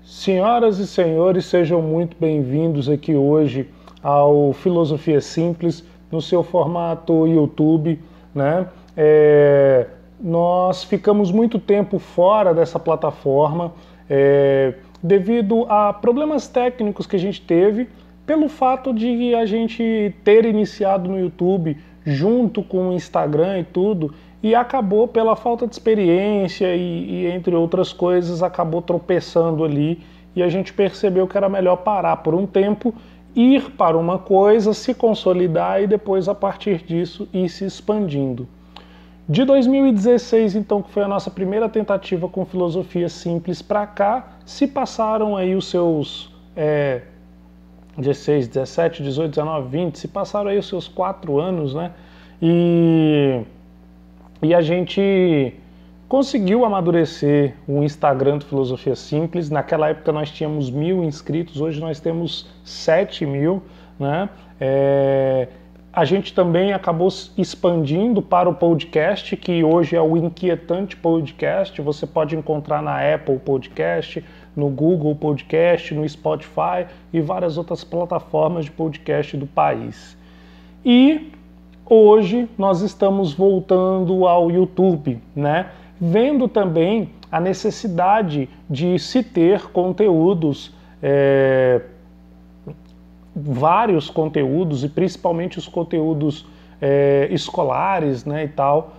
Senhoras e senhores, sejam muito bem-vindos aqui hoje ao Filosofia Simples, no seu formato YouTube, né? Nós ficamos muito tempo fora dessa plataforma devido a problemas técnicos que a gente teve, pelo fato de a gente ter iniciado no YouTube junto com o Instagram e tudo, e acabou pela falta de experiência e entre outras coisas, acabou tropeçando ali e a gente percebeu que era melhor parar por um tempo, ir para uma coisa, se consolidar e depois a partir disso ir se expandindo. De 2016, então, que foi a nossa primeira tentativa com Filosofia Simples para cá, se passaram aí os seus 16, 17, 18, 19, 20, se passaram aí os seus 4 anos, né? E a gente conseguiu amadurecer o Instagram do Filosofia Simples. Naquela época nós tínhamos 1.000 inscritos, hoje nós temos 7.000, né? A gente também acabou expandindo para o podcast, que hoje é o Inquietante Podcast. Você pode encontrar na Apple Podcast, no Google Podcast, no Spotify e várias outras plataformas de podcast do país. E hoje nós estamos voltando ao YouTube, né? Vendo também a necessidade de se ter conteúdos, vários conteúdos, e principalmente os conteúdos escolares, né, e tal,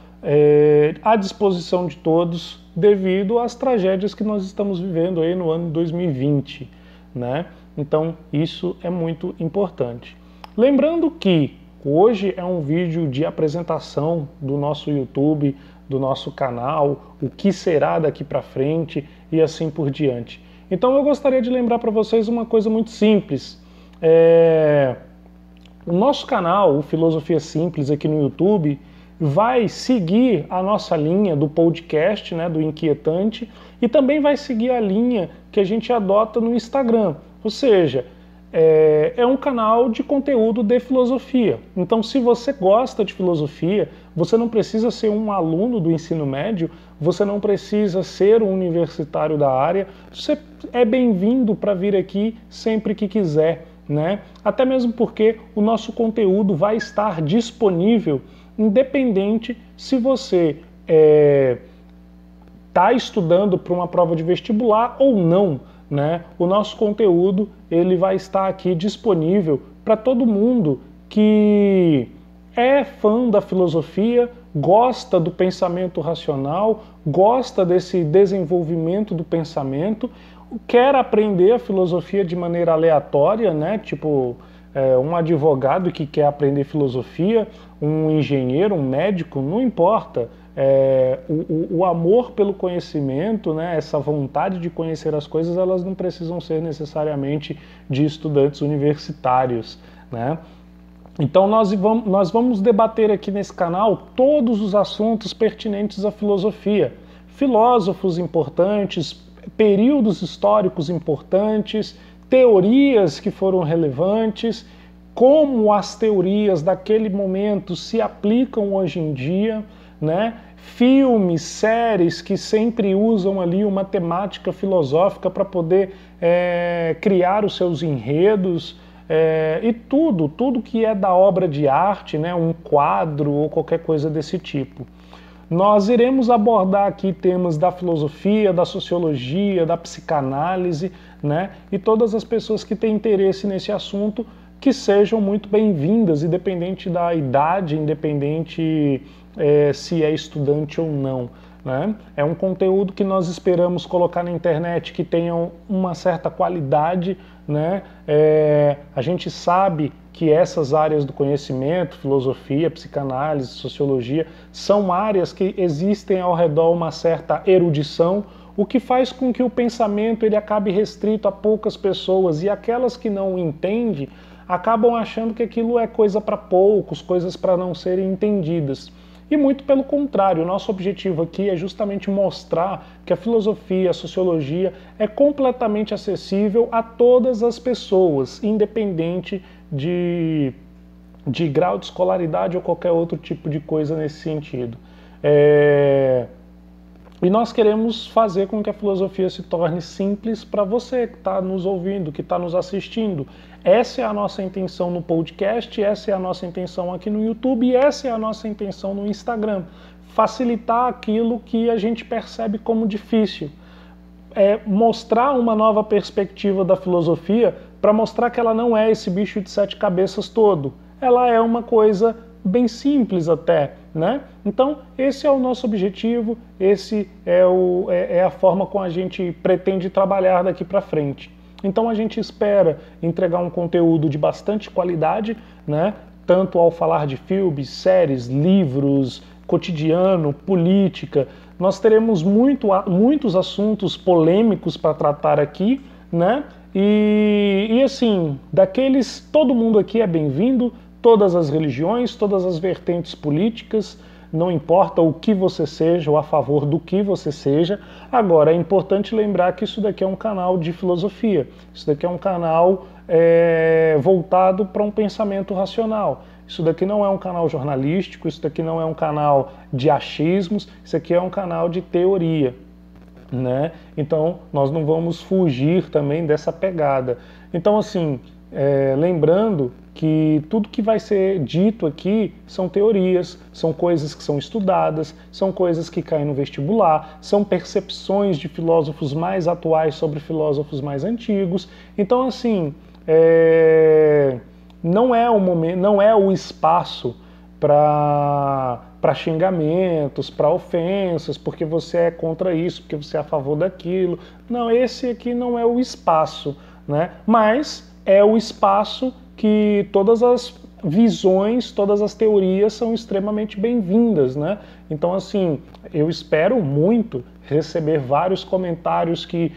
à disposição de todos, devido às tragédias que nós estamos vivendo aí no ano 2020, né? Então isso é muito importante. Lembrando que hoje é um vídeo de apresentação do nosso YouTube, do nosso canal, o que será daqui para frente e assim por diante. Então eu gostaria de lembrar para vocês uma coisa muito simples. O nosso canal, o Filosofia Simples aqui no YouTube, vai seguir a nossa linha do podcast, né, do Inquietante, e também vai seguir a linha que a gente adota no Instagram. Ou seja, é um canal de conteúdo de filosofia. Então, se você gosta de filosofia, você não precisa ser um aluno do ensino médio, você não precisa ser um universitário da área, você é bem-vindo para vir aqui sempre que quiser, né? Até mesmo porque o nosso conteúdo vai estar disponível independente se você está estudando para uma prova de vestibular ou não, né? O nosso conteúdo ele vai estar aqui disponível para todo mundo que é fã da filosofia, gosta do pensamento racional, gosta desse desenvolvimento do pensamento, quer aprender a filosofia de maneira aleatória, né? Tipo um advogado que quer aprender filosofia, um engenheiro, um médico, não importa. O amor pelo conhecimento, né, essa vontade de conhecer as coisas, elas não precisam ser necessariamente de estudantes universitários, né? Então nós vamos debater aqui nesse canal todos os assuntos pertinentes à filosofia. Filósofos importantes, períodos históricos importantes, teorias que foram relevantes, como as teorias daquele momento se aplicam hoje em dia, né? Filmes, séries que sempre usam ali uma temática filosófica para poder criar os seus enredos, e tudo que é da obra de arte, né? Um quadro ou qualquer coisa desse tipo. Nós iremos abordar aqui temas da filosofia, da sociologia, da psicanálise, né? E todas as pessoas que têm interesse nesse assunto que sejam muito bem-vindas, independente da idade, independente se é estudante ou não, né? É um conteúdo que nós esperamos colocar na internet que tenha uma certa qualidade, né? A gente sabe que essas áreas do conhecimento, filosofia, psicanálise, sociologia, são áreas que existem ao redor uma certa erudição, o que faz com que o pensamento ele acabe restrito a poucas pessoas, e aquelas que não entendem acabam achando que aquilo é coisa para poucos, coisas para não serem entendidas. E muito pelo contrário, o nosso objetivo aqui é justamente mostrar que a filosofia, a sociologia é completamente acessível a todas as pessoas, independente de grau de escolaridade ou qualquer outro tipo de coisa nesse sentido. E nós queremos fazer com que a filosofia se torne simples para você que está nos ouvindo, que está nos assistindo. Essa é a nossa intenção no podcast, essa é a nossa intenção aqui no YouTube e essa é a nossa intenção no Instagram. Facilitar aquilo que a gente percebe como difícil. Mostrar uma nova perspectiva da filosofia para mostrar que ela não é esse bicho de 7 cabeças todo. Ela é uma coisa bem simples até, né? Então, esse é o nosso objetivo, esse é a forma como a gente pretende trabalhar daqui para frente. Então, a gente espera entregar um conteúdo de bastante qualidade, né? Tanto ao falar de filmes, séries, livros, cotidiano, política. Nós teremos muitos assuntos polêmicos para tratar aqui, né? E assim, todo mundo aqui é bem-vindo, todas as religiões, todas as vertentes políticas, não importa o que você seja ou a favor do que você seja. Agora, é importante lembrar que isso daqui é um canal de filosofia, isso daqui é um canal voltado para um pensamento racional. Isso daqui não é um canal jornalístico, isso daqui não é um canal de achismos, isso aqui é um canal de teoria, né? Então, nós não vamos fugir também dessa pegada. Então, assim, lembrando que tudo que vai ser dito aqui são teorias, são coisas que são estudadas, são coisas que caem no vestibular, são percepções de filósofos mais atuais sobre filósofos mais antigos. Então, assim, não é o momento, não é o espaço para xingamentos, para ofensas, porque você é contra isso, porque você é a favor daquilo. Não, esse aqui não é o espaço, né? Mas é o espaço que todas as visões, todas as teorias são extremamente bem-vindas, né? Então, assim, eu espero muito receber vários comentários que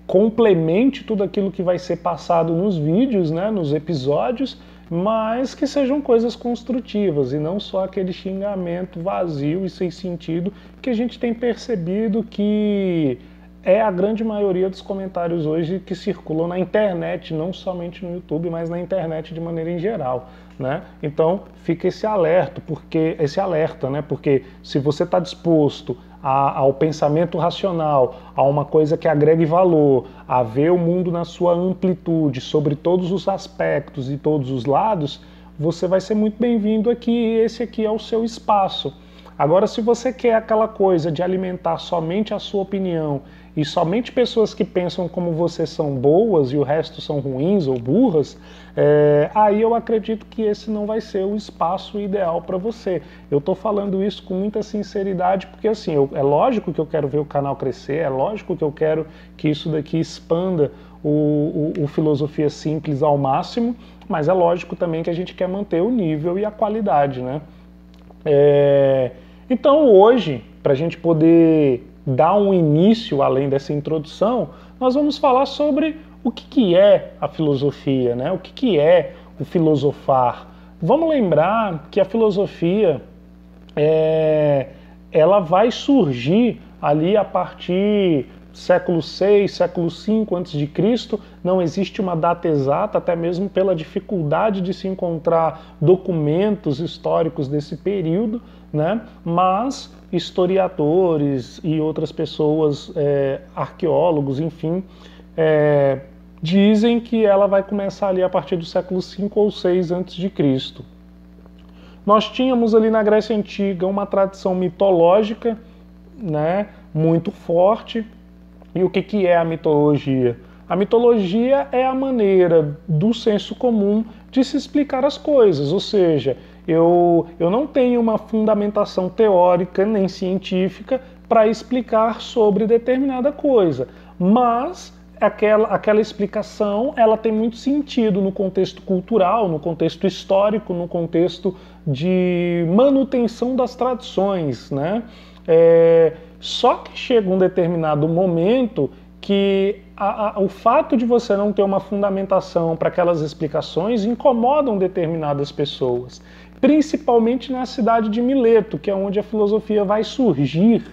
complemente tudo aquilo que vai ser passado nos vídeos, né, nos episódios, mas que sejam coisas construtivas e não só aquele xingamento vazio e sem sentido que a gente tem percebido que é a grande maioria dos comentários hoje que circulam na internet, não somente no YouTube, mas na internet de maneira em geral, né? Então fica esse alerta, né? Porque se você está disposto ao pensamento racional, a uma coisa que agregue valor, a ver o mundo na sua amplitude, sobre todos os aspectos e todos os lados, você vai ser muito bem-vindo aqui, e esse aqui é o seu espaço. Agora, se você quer aquela coisa de alimentar somente a sua opinião e somente pessoas que pensam como você são boas e o resto são ruins ou burras, aí eu acredito que esse não vai ser o espaço ideal para você. Eu estou falando isso com muita sinceridade, porque assim, é lógico que eu quero ver o canal crescer, é lógico que eu quero que isso daqui expanda o Filosofia Simples ao máximo, mas é lógico também que a gente quer manter o nível e a qualidade, né? Então hoje, para a gente poder dar um início além dessa introdução, nós vamos falar sobre o que é a filosofia, né? O que é o filosofar. Vamos lembrar que a filosofia ela vai surgir ali a partir do século VI, século V a.C., não existe uma data exata, até mesmo pela dificuldade de se encontrar documentos históricos desse período, né? Mas historiadores e outras pessoas, arqueólogos, enfim, dizem que ela vai começar ali a partir do século V ou VI a.C. Nós tínhamos ali na Grécia Antiga uma tradição mitológica, né, muito forte. E o que é a mitologia? A mitologia é a maneira do senso comum de se explicar as coisas, ou seja, eu não tenho uma fundamentação teórica nem científica para explicar sobre determinada coisa, mas aquela explicação ela tem muito sentido no contexto cultural, no contexto histórico, no contexto de manutenção das tradições, né? Só que chega um determinado momento que o fato de você não ter uma fundamentação para aquelas explicações incomodam determinadas pessoas, principalmente na cidade de Mileto, que é onde a filosofia vai surgir,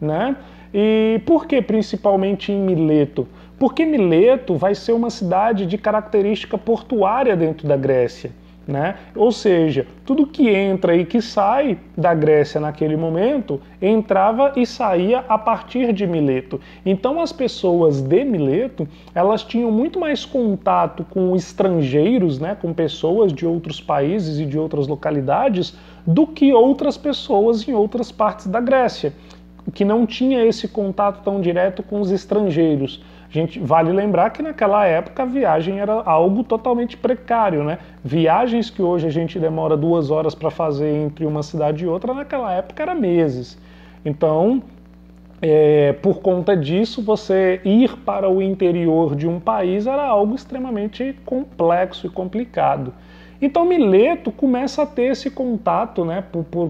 né? E por que principalmente em Mileto? Porque Mileto vai ser uma cidade de característica portuária dentro da Grécia, né? Ou seja, tudo que entra e que sai da Grécia naquele momento, entrava e saía a partir de Mileto. Então as pessoas de Mileto, elas tinham muito mais contato com estrangeiros, né, com pessoas de outros países e de outras localidades, do que outras pessoas em outras partes da Grécia, que não tinha esse contato tão direto com os estrangeiros. Vale lembrar que naquela época a viagem era algo totalmente precário, né? Viagens que hoje a gente demora 2 horas para fazer entre uma cidade e outra, naquela época era meses. Então, por conta disso, você ir para o interior de um país era algo extremamente complexo e complicado. Então Mileto começa a ter esse contato, né,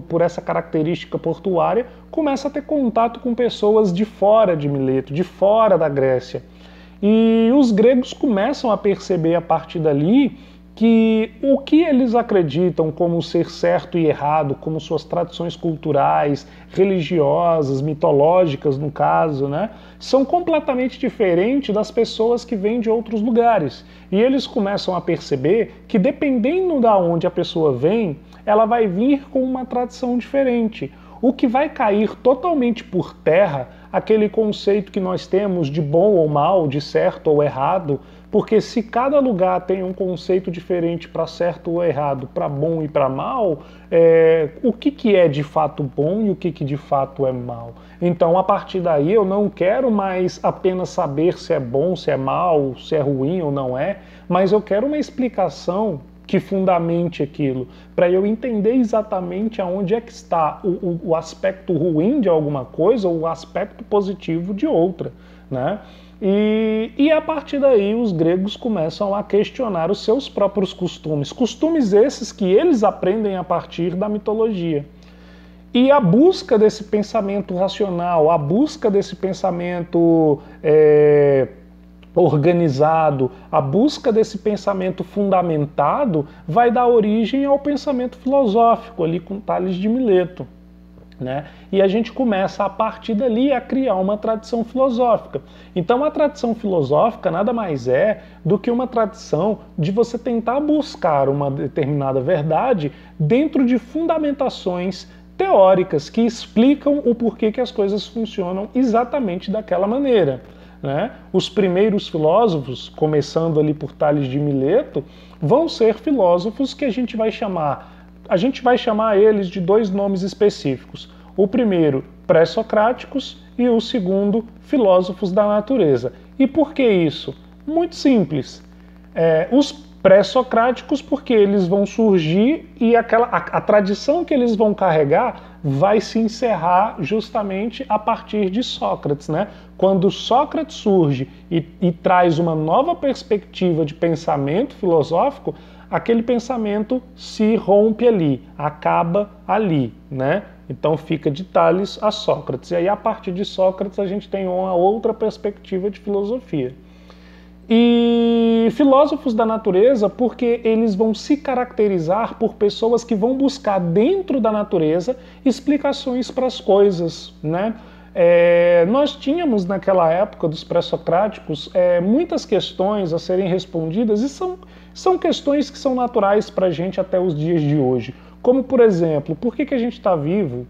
por essa característica portuária, começa a ter contato com pessoas de fora de Mileto, de fora da Grécia. E os gregos começam a perceber a partir dali que o que eles acreditam como ser certo e errado, como suas tradições culturais, religiosas, mitológicas no caso, né, são completamente diferentes das pessoas que vêm de outros lugares. E eles começam a perceber que dependendo de onde a pessoa vem, ela vai vir com uma tradição diferente. O que vai cair totalmente por terra aquele conceito que nós temos de bom ou mal, de certo ou errado, porque se cada lugar tem um conceito diferente para certo ou errado, para bom e para mal, o que é de fato bom e o que de fato é mal? Então, a partir daí, eu não quero mais apenas saber se é bom, se é mal, se é ruim ou não é, mas eu quero uma explicação que fundamente aquilo, para eu entender exatamente aonde é que está o aspecto ruim de alguma coisa ou o aspecto positivo de outra, né? E a partir daí os gregos começam a questionar os seus próprios costumes, costumes esses que eles aprendem a partir da mitologia. E a busca desse pensamento racional, a busca desse pensamento organizado, a busca desse pensamento fundamentado vai dar origem ao pensamento filosófico, ali com Tales de Mileto, né? E a gente começa a partir dali a criar uma tradição filosófica. Então a tradição filosófica nada mais é do que uma tradição de você tentar buscar uma determinada verdade dentro de fundamentações teóricas que explicam o porquê que as coisas funcionam exatamente daquela maneira, né? Os primeiros filósofos, começando ali por Tales de Mileto, vão ser filósofos que a gente vai chamar eles de 2 nomes específicos. O primeiro, pré-socráticos, e o segundo, filósofos da natureza. E por que isso? Muito simples. Os pré-socráticos, porque eles vão surgir e a tradição que eles vão carregar vai se encerrar justamente a partir de Sócrates, né? Quando Sócrates surge e traz uma nova perspectiva de pensamento filosófico, aquele pensamento se rompe ali, acaba ali, né? Então fica de Tales a Sócrates. E aí, a partir de Sócrates, a gente tem uma outra perspectiva de filosofia. E filósofos da natureza, porque eles vão se caracterizar por pessoas que vão buscar dentro da natureza explicações para as coisas, né? Nós tínhamos naquela época dos pré-socráticos muitas questões a serem respondidas e são questões que são naturais para a gente até os dias de hoje. Como, por exemplo, por que a gente está vivo?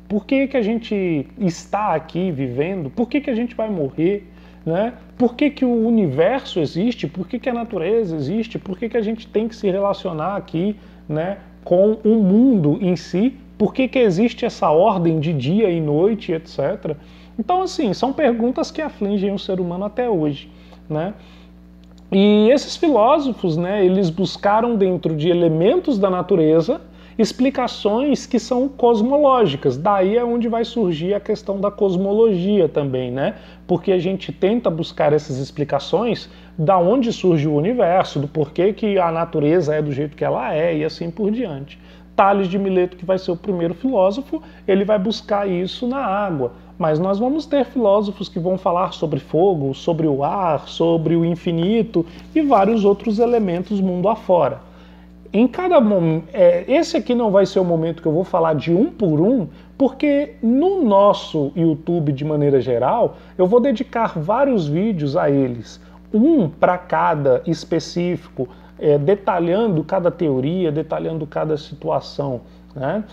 Por que a gente está aqui vivendo? Por que a gente vai morrer? Né? Por que o universo existe? Por que a natureza existe? Por que a gente tem que se relacionar aqui, né, com o mundo em si? Por que existe essa ordem de dia e noite, etc. Então, assim, são perguntas que afligem o ser humano até hoje, né? E esses filósofos, né, eles buscaram dentro de elementos da natureza explicações que são cosmológicas. Daí é onde vai surgir a questão da cosmologia também, né? Porque a gente tenta buscar essas explicações da onde surge o universo, do porquê que a natureza é do jeito que ela é e assim por diante. Tales de Mileto, que vai ser o primeiro filósofo, ele vai buscar isso na água. Mas nós vamos ter filósofos que vão falar sobre fogo, sobre o ar, sobre o infinito e vários outros elementos mundo afora. Em cada momento, esse aqui não vai ser o momento que eu vou falar de um por um, porque no nosso YouTube, de maneira geral, eu vou dedicar vários vídeos a eles. Um para cada específico detalhando cada teoria, detalhando cada situação, né?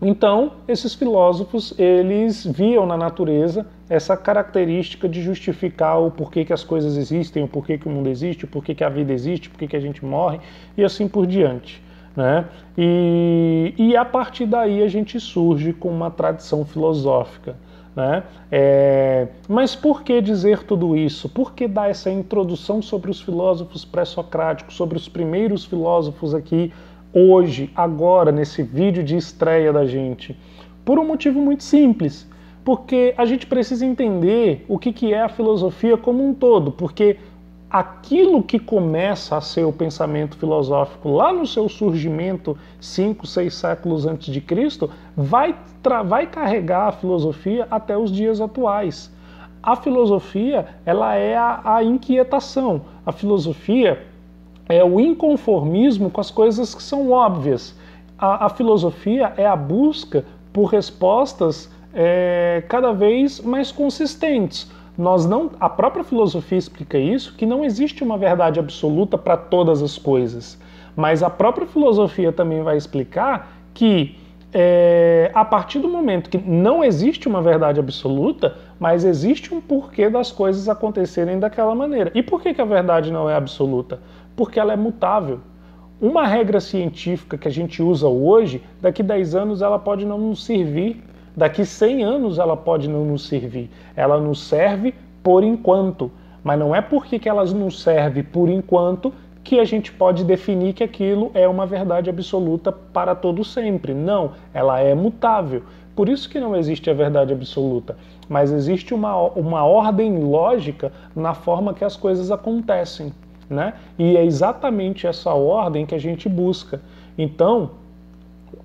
Então, esses filósofos, eles viam na natureza essa característica de justificar o porquê que as coisas existem, o porquê que o mundo existe, o porquê que a vida existe, o porquê que a gente morre, e assim por diante, né? E a partir daí a gente surge com uma tradição filosófica, né? Mas por que dizer tudo isso? Por que dar essa introdução sobre os filósofos pré-socráticos, sobre os primeiros filósofos aqui, hoje, agora, nesse vídeo de estreia da gente? Por um motivo muito simples, porque a gente precisa entender o que é a filosofia como um todo, porque aquilo que começa a ser o pensamento filosófico lá no seu surgimento 5, 6 séculos antes de Cristo, vai carregar a filosofia até os dias atuais. A filosofia, ela é a inquietação. A filosofia é o inconformismo com as coisas que são óbvias. A filosofia é a busca por respostas cada vez mais consistentes. A própria filosofia explica isso, que não existe uma verdade absoluta para todas as coisas. Mas a própria filosofia também vai explicar que a partir do momento que não existe uma verdade absoluta, mas existe um porquê das coisas acontecerem daquela maneira. E por que a verdade não é absoluta? Porque ela é mutável. Uma regra científica que a gente usa hoje, daqui 10 anos ela pode não nos servir, daqui 100 anos ela pode não nos servir. Ela nos serve por enquanto, mas não é porque ela nos serve por enquanto que a gente pode definir que aquilo é uma verdade absoluta para todo sempre. Não, ela é mutável. Por isso que não existe a verdade absoluta, mas existe uma ordem lógica na forma que as coisas acontecem, né? E é exatamente essa ordem que a gente busca. Então,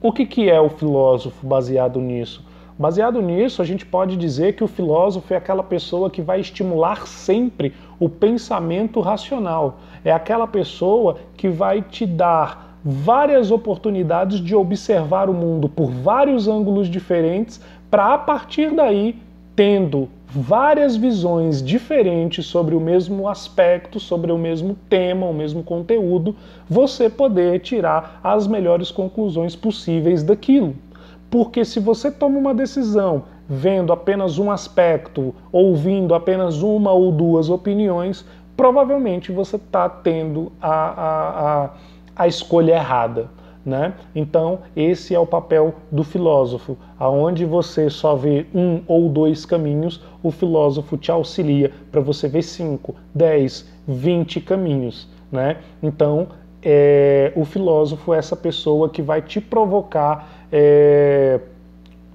o que é o filósofo baseado nisso? Baseado nisso, a gente pode dizer que o filósofo é aquela pessoa que vai estimular sempre o pensamento racional. É aquela pessoa que vai te dar várias oportunidades de observar o mundo por vários ângulos diferentes, para a partir daí, tendo várias visões diferentes sobre o mesmo aspecto, sobre o mesmo tema, o mesmo conteúdo, você poder tirar as melhores conclusões possíveis daquilo. Porque se você toma uma decisão vendo apenas um aspecto, ouvindo apenas uma ou duas opiniões, provavelmente você está tendo a escolha errada, né? Então, esse é o papel do filósofo. Aonde você só vê um ou dois caminhos, o filósofo te auxilia para você ver 5, 10, 20 caminhos, né? Então, o filósofo é essa pessoa que vai te provocar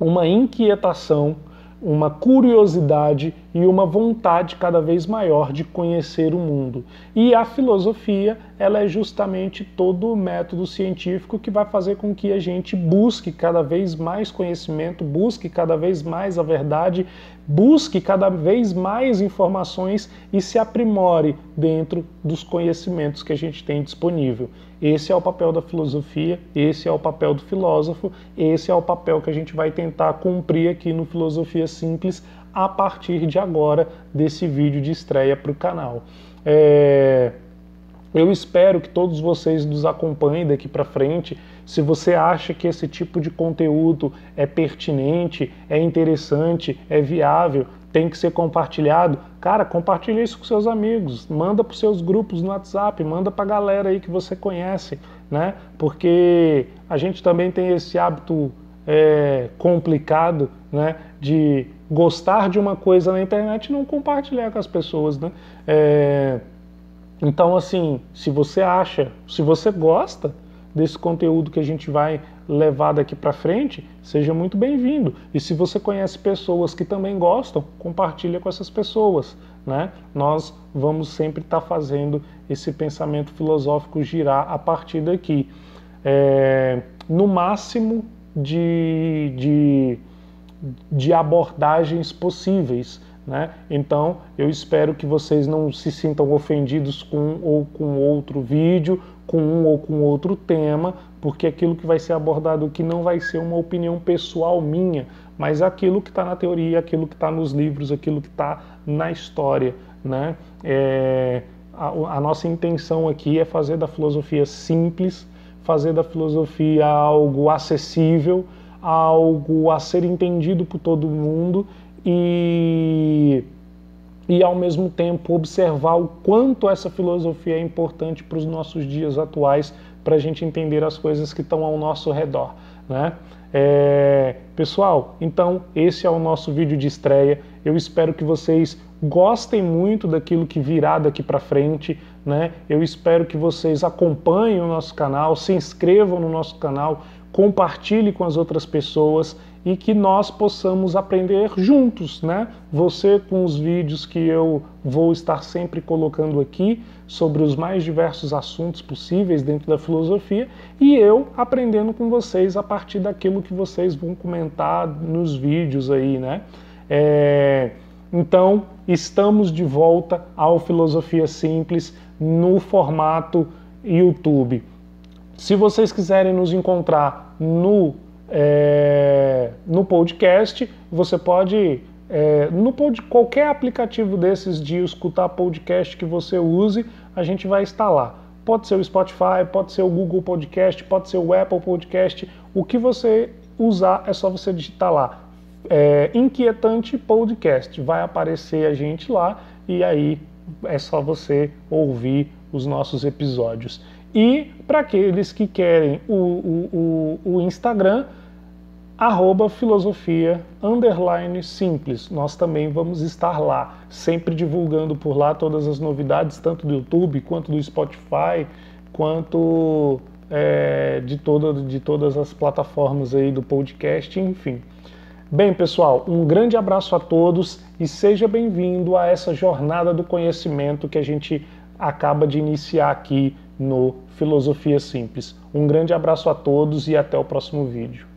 uma inquietação, uma curiosidade e uma vontade cada vez maior de conhecer o mundo. E a filosofia, ela é justamente todo o método científico que vai fazer com que a gente busque cada vez mais conhecimento, busque cada vez mais a verdade, busque cada vez mais informações e se aprimore dentro dos conhecimentos que a gente tem disponível. Esse é o papel da filosofia, esse é o papel do filósofo, esse é o papel que a gente vai tentar cumprir aqui no Filosofia Simples a partir de agora, desse vídeo de estreia para o canal. Eu espero que todos vocês nos acompanhem daqui para frente. Se você acha que esse tipo de conteúdo é pertinente, é interessante, é viável, tem que ser compartilhado, cara, compartilha isso com seus amigos, manda para os seus grupos no WhatsApp, manda para a galera aí que você conhece, né? Porque a gente também tem esse hábito complicado, né, de gostar de uma coisa na internet e não compartilhar com as pessoas, né? Então, assim, se você gosta desse conteúdo que a gente vai levar daqui para frente, seja muito bem-vindo. E se você conhece pessoas que também gostam, compartilha com essas pessoas, né? Nós vamos sempre estar fazendo esse pensamento filosófico girar a partir daqui. No máximo de abordagens possíveis, né? Então, eu espero que vocês não se sintam ofendidos com um ou com outro vídeo, com um ou com outro tema, porque aquilo que vai ser abordado aqui não vai ser uma opinião pessoal minha, mas aquilo que está na teoria, aquilo que está nos livros, aquilo que está na história, né? a nossa intenção aqui é fazer da filosofia simples, fazer da filosofia algo acessível, algo a ser entendido por todo mundo e ao mesmo tempo observar o quanto essa filosofia é importante para os nossos dias atuais, para a gente entender as coisas que estão ao nosso redor, né? Pessoal, então esse é o nosso vídeo de estreia. Eu espero que vocês gostem muito daquilo que virá daqui para frente, né? Eu espero que vocês acompanhem o nosso canal, se inscrevam no nosso canal, compartilhem com as outras pessoas e que nós possamos aprender juntos, né? Você com os vídeos que eu vou estar sempre colocando aqui sobre os mais diversos assuntos possíveis dentro da filosofia e eu aprendendo com vocês a partir daquilo que vocês vão comentar nos vídeos aí, né? Então, estamos de volta ao Filosofia Simples no formato YouTube. Se vocês quiserem nos encontrar no podcast, você pode, qualquer aplicativo desses de escutar podcast que você use, a gente vai estar lá. Pode ser o Spotify, pode ser o Google Podcast, pode ser o Apple Podcast, o que você usar é só você digitar lá. Inquietante Podcast, vai aparecer a gente lá e aí é só você ouvir os nossos episódios. E para aqueles que querem o Instagram, @filosofia_simples. Nós também vamos estar lá, sempre divulgando por lá todas as novidades, tanto do YouTube, quanto do Spotify, quanto de todas as plataformas aí do podcast, enfim. Bem, pessoal, um grande abraço a todos e seja bem-vindo a essa jornada do conhecimento que a gente acaba de iniciar aqui no Filosofia Simples. Um grande abraço a todos e até o próximo vídeo.